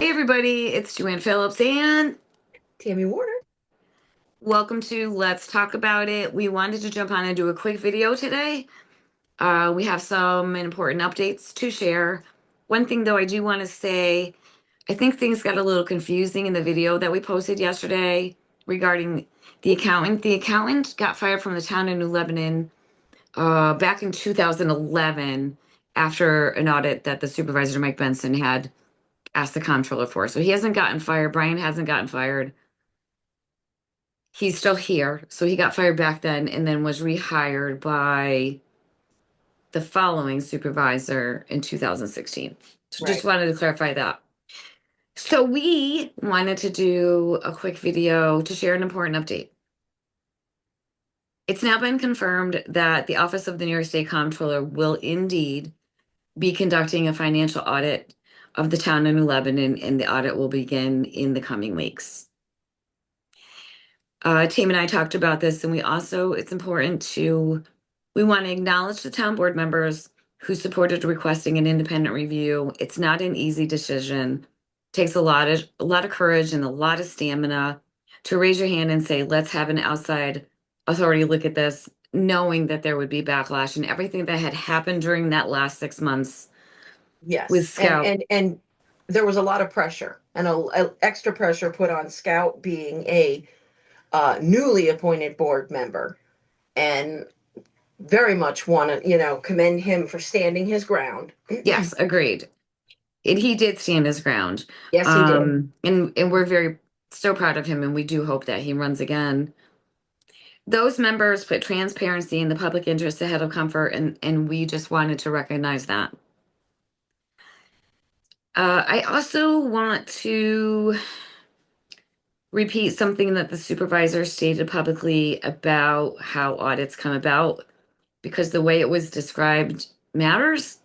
Hey everybody, it's Joanne Phillips and Tammy Warner. welcome to Let's Talk About It. We wanted to jump on and do a quick video today. We have some important updates to share. One thing though I do want to say, I think things got a little confusing in the video that we posted yesterday regarding the accountant. The accountant got fired from the Town of New Lebanon back in 2011 after an audit that the supervisor Mike Benson had asked the comptroller for. So he hasn't gotten fired. Brian hasn't gotten fired. He's still here. So he got fired back then and then was rehired by the following supervisor in 2016. So just Right. wanted to clarify that. So we wanted to do a quick video to share an important update. It's now been confirmed that the Office of the New York State Comptroller will indeed be conducting a financial audit of the town of New Lebanon, and the audit will begin in the coming weeks. Tim and I talked about this, and it's important we want to acknowledge the town board members who supported requesting an independent review. It's not an easy decision. It takes a lot of courage and a lot of stamina to raise your hand and say, let's have an outside authority look at this, knowing that there would be backlash and everything that had happened during that last 6 months with Yes. And Scout. and and there was a lot of pressure and extra pressure put on Scout being a newly appointed board member, and very much want to commend him for standing his ground. Yes, agreed. And he did stand his ground. Yes, he did. And we're very so proud of him, and we do hope that he runs again. Those members put transparency and the public interest ahead of comfort, and we just wanted to recognize that. I also want to repeat something that the supervisor stated publicly about how audits come about, because the way it was described matters.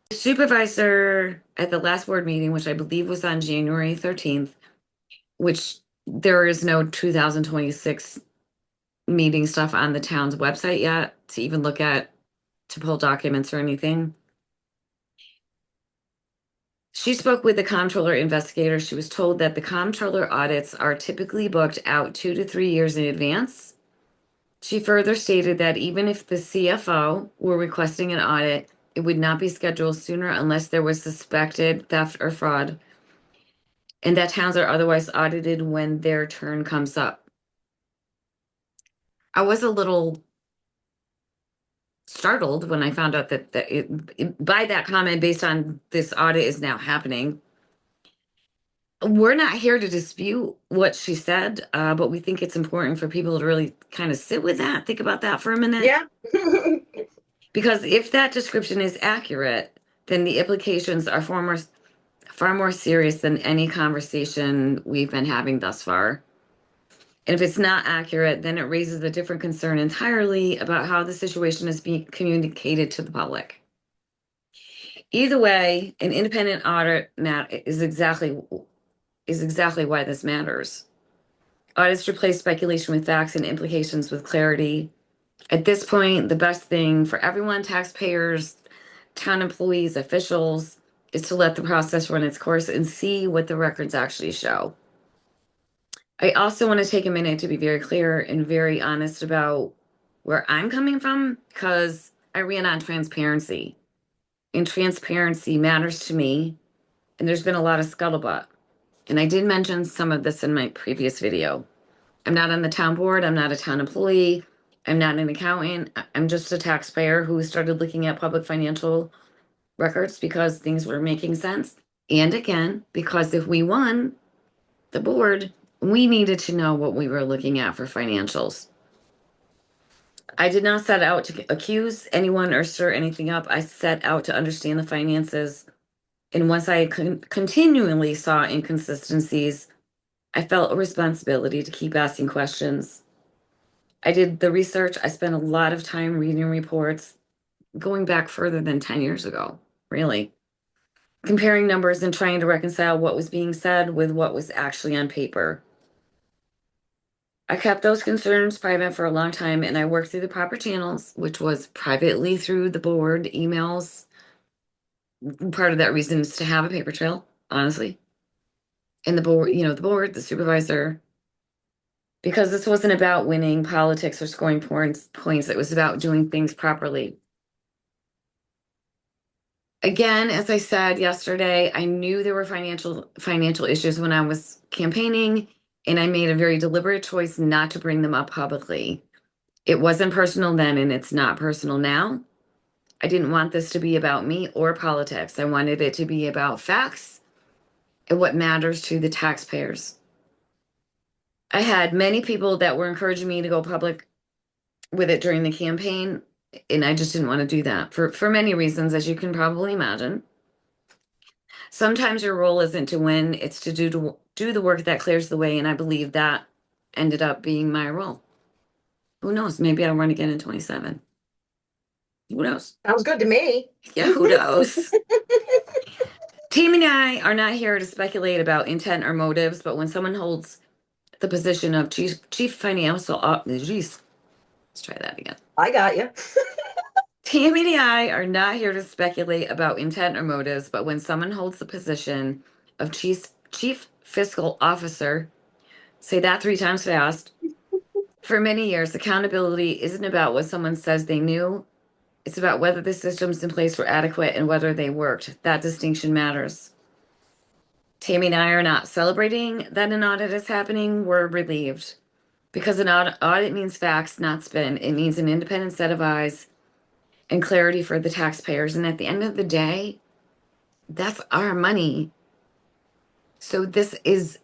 The supervisor at the last board meeting, which I believe was on January 13th, which there is no 2026 meeting stuff on the town's website yet to even look at to pull documents or anything. She spoke with the comptroller investigator. She was told that the comptroller audits are typically booked out 2 to 3 years in advance. She further stated that even if the CFO were requesting an audit, it would not be scheduled sooner unless there was suspected theft or fraud, and that towns are otherwise audited when their turn comes up. I was a little startled when I found out by that comment, based on this audit is now happening. We're not here to dispute what she said, but we think it's important for people to really kind of sit with that, think about that for a minute. Yeah. Because if that description is accurate, then the implications are far more serious than any conversation we've been having thus far. And if it's not accurate, then it raises a different concern entirely about how the situation is being communicated to the public. Either way, an independent audit is exactly why this matters. Audits replace speculation with facts and implications with clarity. At this point, the best thing for everyone, taxpayers, town employees, officials, is to let the process run its course and see what the records actually show. I also want to take a minute to be very clear and very honest about where I'm coming from, because I ran on transparency, and transparency matters to me. And there's been a lot of scuttlebutt. And I did mention some of this in my previous video. I'm not on the town board. I'm not a town employee. I'm not an accountant. I'm just a taxpayer who started looking at public financial records because things were making sense. And again, because if we won the board, we needed to know what we were looking at for financials. I did not set out to accuse anyone or stir anything up. I set out to understand the finances. And once I continually saw inconsistencies, I felt a responsibility to keep asking questions. I did the research. I spent a lot of time reading reports going back further than 10 years ago, really, comparing numbers and trying to reconcile what was being said with what was actually on paper. I kept those concerns private for a long time, and I worked through the proper channels, which was privately through the board emails. Part of that reason is to have a paper trail, honestly. and the board, the board, the supervisor, because this wasn't about winning politics or scoring points. It was about doing things properly. Again, as I said yesterday, I knew there were financial issues when I was campaigning, and I made a very deliberate choice not to bring them up publicly. It wasn't personal then, and it's not personal now. I didn't want this to be about me or politics. I wanted it to be about facts and what matters to the taxpayers. I had many people that were encouraging me to go public with it during the campaign, and I just didn't want to do that for many reasons, as you can probably imagine. Sometimes your role isn't to win, it's to do the work that clears the way, and I believe that ended up being my role. Who knows? Maybe I'll run again in 27. Who knows? Sounds good to me. Yeah, who knows? Tammy and I are not here to speculate about intent or motives, but when someone holds the position of chief financial geez, let's try that again. I got you. Tammy and I are not here to speculate about intent or motives, but when someone holds the position of chief fiscal officer, say that 3 times fast. For many years, accountability isn't about what someone says they knew. It's about whether the systems in place were adequate and whether they worked. That distinction matters. Tammy and I are not celebrating that an audit is happening. We're relieved because an audit means facts, not spin. It means an independent set of eyes and clarity for the taxpayers. And at the end of the day, that's our money. So this is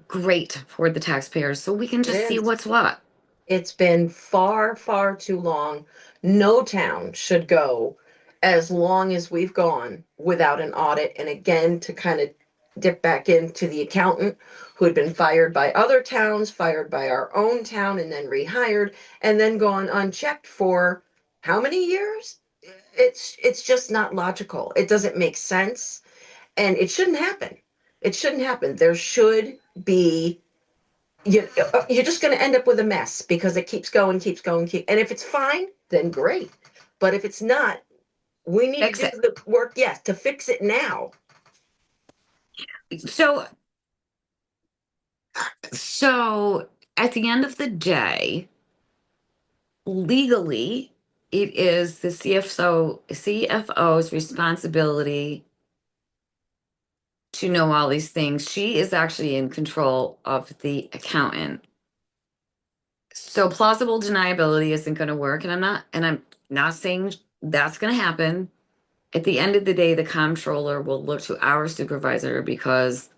great for the taxpayers. So we can It just see is. what's what. It's been far, far too long. No town should go as long as we've gone without an audit. And again, to kind of dip back into the accountant who had been fired by other towns, fired by our own town, and then rehired, and then gone unchecked for how many years? It's just not logical. It doesn't make sense, and it shouldn't happen. It shouldn't happen. There should be you're just going to end up with a mess because it keeps going, keeps going, and if it's fine, then great. But if it's not, we need to Fix do it. the work, yes, to fix it now. So, so at the end of the day, legally, it is the CFO's responsibility to know all these things. She is actually in control of the accountant. So plausible deniability isn't going to work, and I'm not saying that's going to happen. At the end of the day, the comptroller will look to our supervisor because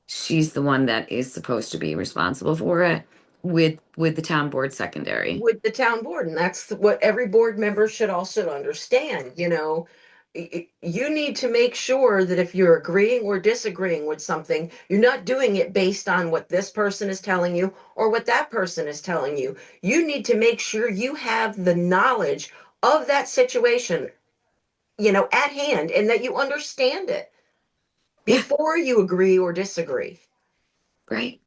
she's the one that is supposed to be responsible for it with the town board secondary. With the town board, and that's what every board member should also understand. You need to make sure that if you're agreeing or disagreeing with something, you're not doing it based on what this person is telling you or what that person is telling you. You need to make sure you have the knowledge of that situation, at hand, and that you understand it Yeah, before you agree or disagree. right.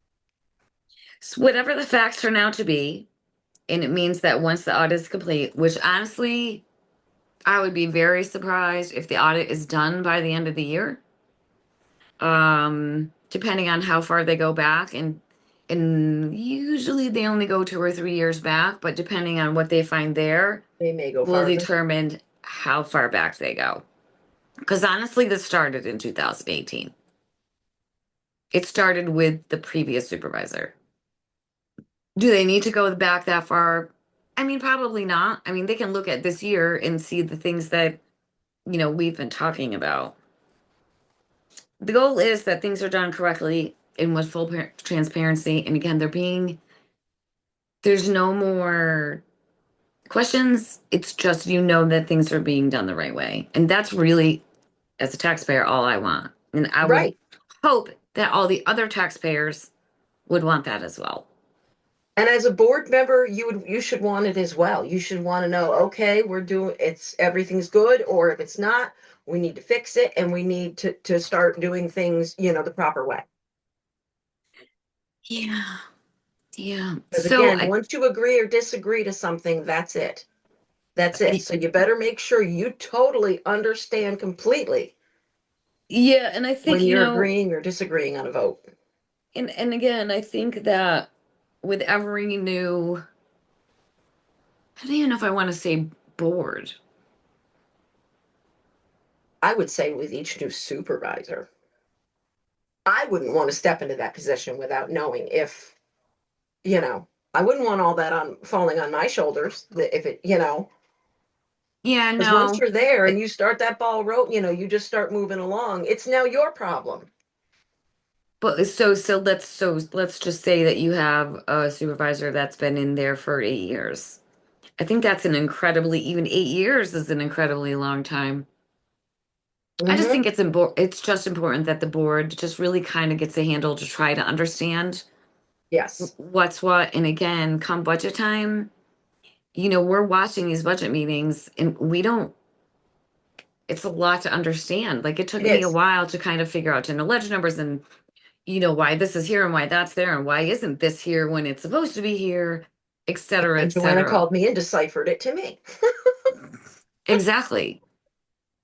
So whatever the facts turn out to be, and it means that once the audit is complete, which honestly, I would be very surprised if the audit is done by the end of the year. Depending on how far they go back, and usually they only go 2 or 3 years back, but depending on what they find there They may go will farther. determine how far back they go. Because honestly, this started in 2018. It started with the previous supervisor. Do they need to go back that far? I mean, probably not. I mean, they can look at this year and see the things that, we've been talking about. The goal is that things are done correctly and with full transparency. And again, there's no more questions. It's just, that things are being done the right way. And that's really, as a taxpayer, all I want. And I would Right. hope that all the other taxpayers would want that as well. And as a board member, you should want it as well. You should want to know, okay, everything's good, or if it's not, we need to fix it and we need to start doing things, the proper way. Yeah. Yeah. Because So again, once you agree or disagree to something, that's it. That's it. So you better make sure you totally understand completely yeah, and I think, when you're agreeing or disagreeing on a vote. And again, I think that with every new, I don't even know if I want to say board. I would say with each new supervisor, I wouldn't want to step into that position without knowing if, you know, I wouldn't want all that on falling on my shoulders. If it, Yeah, because once no. you're there and It- you start that ball you just start moving along. It's now your problem. But let's just say that you have a supervisor that's been in there for 8 years. I think that's an incredibly, even 8 years is an incredibly long time. I just Hmm. think it's just important that the board just really kind of gets a handle to try to understand Yes, what's what. And again, come budget time, we're watching these budget meetings and we don't, it's a lot to understand. Like it took it me a is. while to kind of figure out general ledger numbers and why this is here and why that's there and why isn't this here when it's supposed to be here, et cetera, And et Joanna cetera. called me and deciphered it to me. Exactly.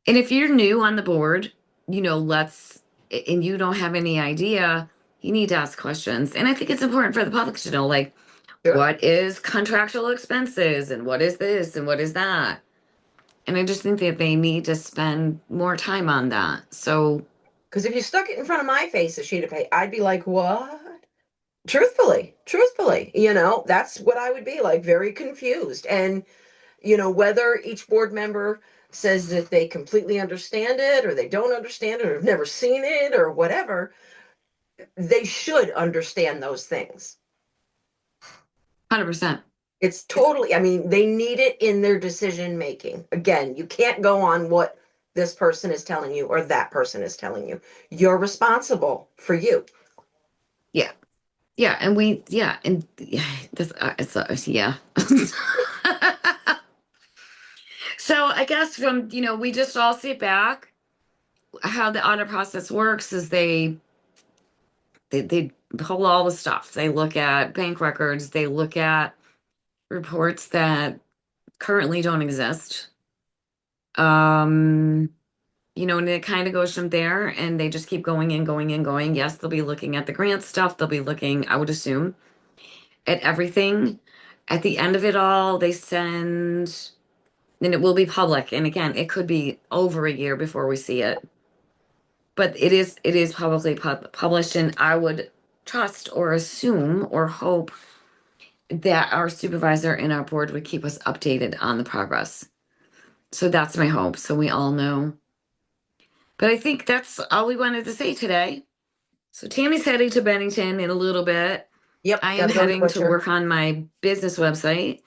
And if you're new on the board, let's, and you don't have any idea, you need to ask questions. And I think it's important for the public to know, like, Sure. what is contractual expenses and what is this and what is that? And I just think that they need to spend more time on that. So, Because if you stuck it in front of my face, a sheet of paper, I'd be like, what? Truthfully, that's what I would be like, very confused. And, whether each board member says that they completely understand it or they don't understand it or have never seen it or whatever, they should understand those things. 100%. It's It's totally, I mean, they need it in their decision making. Again, you can't go on what this person is telling you or that person is telling you. You're responsible for you. yeah. Yeah, and yeah, yeah. So I guess from, we just all sit back. How the audit process works is they pull all the stuff. They look at bank records, they look at reports that currently don't exist. Um, and it kind of goes from there and they just keep going and going and going. Yes, they'll be looking at the grant stuff, they'll be looking, I would assume, at everything. At the end of it all, they send, and it will be public. And again, it could be over a year before we see it. But it is publicly published, and I would trust or assume or hope that our supervisor and our board would keep us updated on the progress. So that's my hope. So we all know. But I think that's all we wanted to say today. So Tammy's heading to Bennington in a little bit. Yep, I am got to go to the heading to butcher. work on my business website.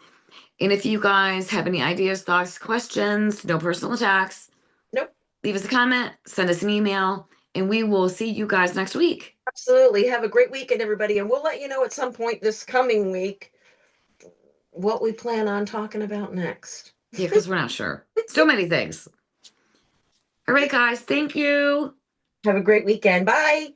And if you guys have any ideas, thoughts, questions, no personal attacks, Nope. leave us a comment, send us an email, and we will see you guys next week. Absolutely. Have a great weekend, everybody. And we'll let you know at some point this coming week what we plan on talking about next. Yeah, because we're not sure. So many things. All right, guys. Thank you. Have a great weekend. Bye.